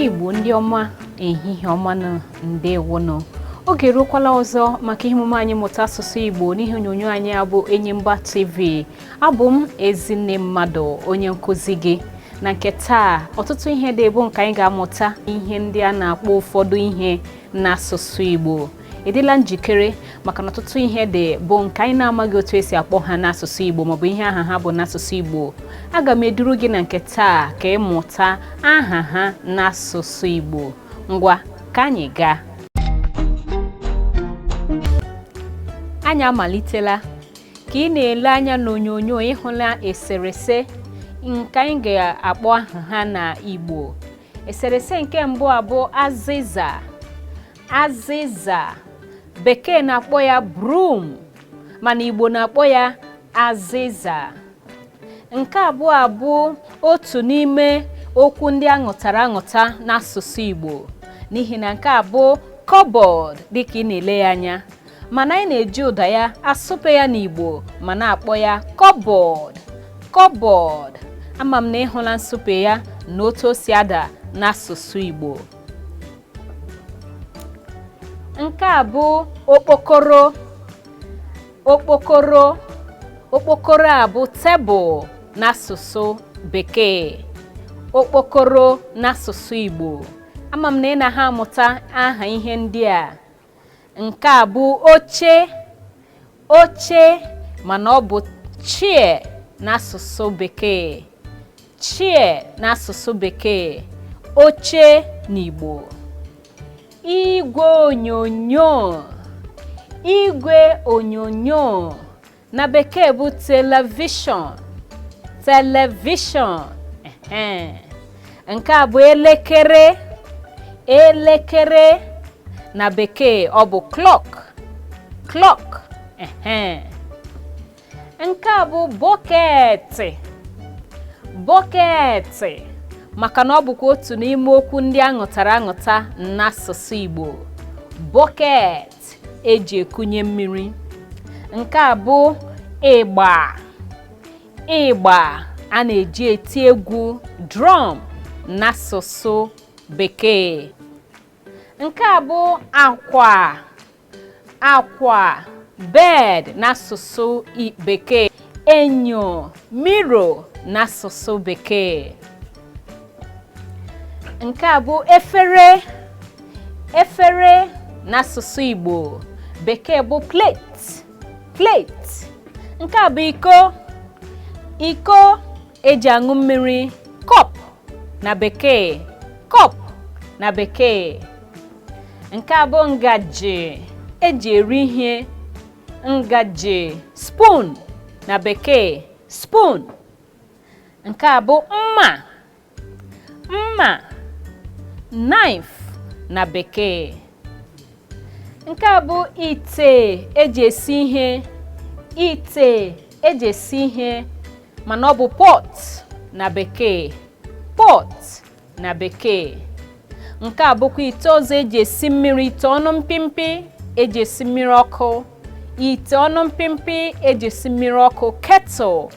Igbo ndị ọma ehihie ọma na ndewono. Oge ruokwala ọzọ maka ihe omume anyị mụta asụsụ Igbo n'ihe onyonyo anyị abụ Enyimba TV. Abụ m Ezinne Mmadụ, onye nkụzi gị. Na nke taa, ọtụtụ ihe dị bụ nke anyị ga-amụta ihe ndị a na-akpọ ụfọdụ ihe n'asụsụ Igbo. Ịdịla njikere maka na ọtụtụ ihe dị bụ nke anyị na-amaghị otu esi akpọ ha n'asụsụ Igbo maọbụ ihe aha ha bụ n'asụsụ Igbo. Aga m eduru gị na nke taa ka ịmụta aha ha n'asụsụ Igbo. Ngwa ka anyị gaa. Anyị amalitela. Ka ị na-ele anya n'onyonyo ịhụla eserese nke anyị ga-akpọ aha ha na Igbo. Eserese nke mbụ abụ azịza. Azịza. Bekee na-akpọ ya broom, mana Igbo na-akpọ ya azịza. Nke abụọ abụ otu n'ime okwu ndị aṅụtara aṅụta n'asụsụ Igbo, n'ihi na nke abụ cupboard dịka ị na-ele ya anya, mana anyị na-eji ụda ya asụpe ya n'Igbo ma na-akpọ ya cupboard. Cupboard. Ama m na ịhụla nsụpe ya na otu o si ada n'asụsụ Igbo. Nke a bụ okpokoro. Okpokoro. Okpokoro a bụ tebụl n'asụsụ Bekee. Okpokoro n'asụsụ Igbo. Ama m na ị na ha amụta aha ihe ndị a. Nke a bụ oche. Oche, mana ọ bụ chair n'asụsụ Bekee. Chair n'asụsụ Bekee. Oche n'Igbo. Igwe onyonyo. Igwe onyonyo na Bekee bụ television. Television. Nke a bụ elekere. Elekere na Bekee ọ bụ clock. Clock. Nke a bụ bucket. Bucket, maka na ọ bụkwa otu n'ime okwu ndị aṅụtara aṅụta n'asụsụ Igbo. Bucket eji ekunye mmiri. Nke a bụ ịgba. Ịgba a na-eji eti egwu drum n'asụsụ Bekee. Nke a bụ akwa. Akwa, bed n'asụsụ Bekee. Enyo, mirror n'asụsụ Bekee. Nke a bụ efere. Efere n'asụsụ Igbo. Bekee bụ plate. Plate. Nke a bụ iko. Iko eji aṅụ mmiri. Cup na Bekee. Cup na Bekee. Nke a bụ ngaji eji eri ihe. Ngaji. Spoon na Bekee. Spoon. Nke a bụ mma. Mma. Knife na Bekee. Nke a bụ ite eji esi ihe. Ite eji esi ihe, mana ọ bụ pot na Bekee. Pot na Bekee. Nke a bụkwa ite ọzọ eji esi mmiri. Ite ọnụ mpimpi eji esi mmiri ọkụ. Ite ọnụ mpimpi eji esi mmiri ọkụ. Kettle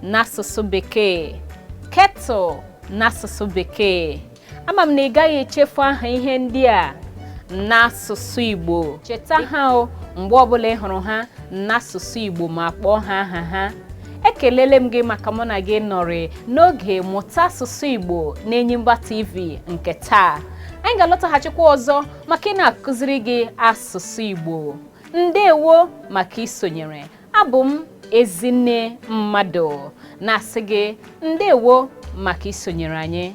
n'asụsụ Bekee. Kettle n'asụsụ Bekee. Ama m na ị gaghị echefu aha ihe ndị a n'asụsụ Igbo. Cheta ha mgbe ọbụla ị hụrụ ha n'asụsụ Igbo ma kpọọ ha aha ha. Ekelele m gị maka mụ na gị nọrị n'oge mụta asụsụ Igbo n'Enyimba TV nke taa. Anyị ga-alọtaghachikwa ọzọ maka ị na-akụziri gị asụsụ Igbo. Ndewo maka isonyere. Abụ m Ezinne Mmadụ na-asị gị ndewo maka isonyere anyị.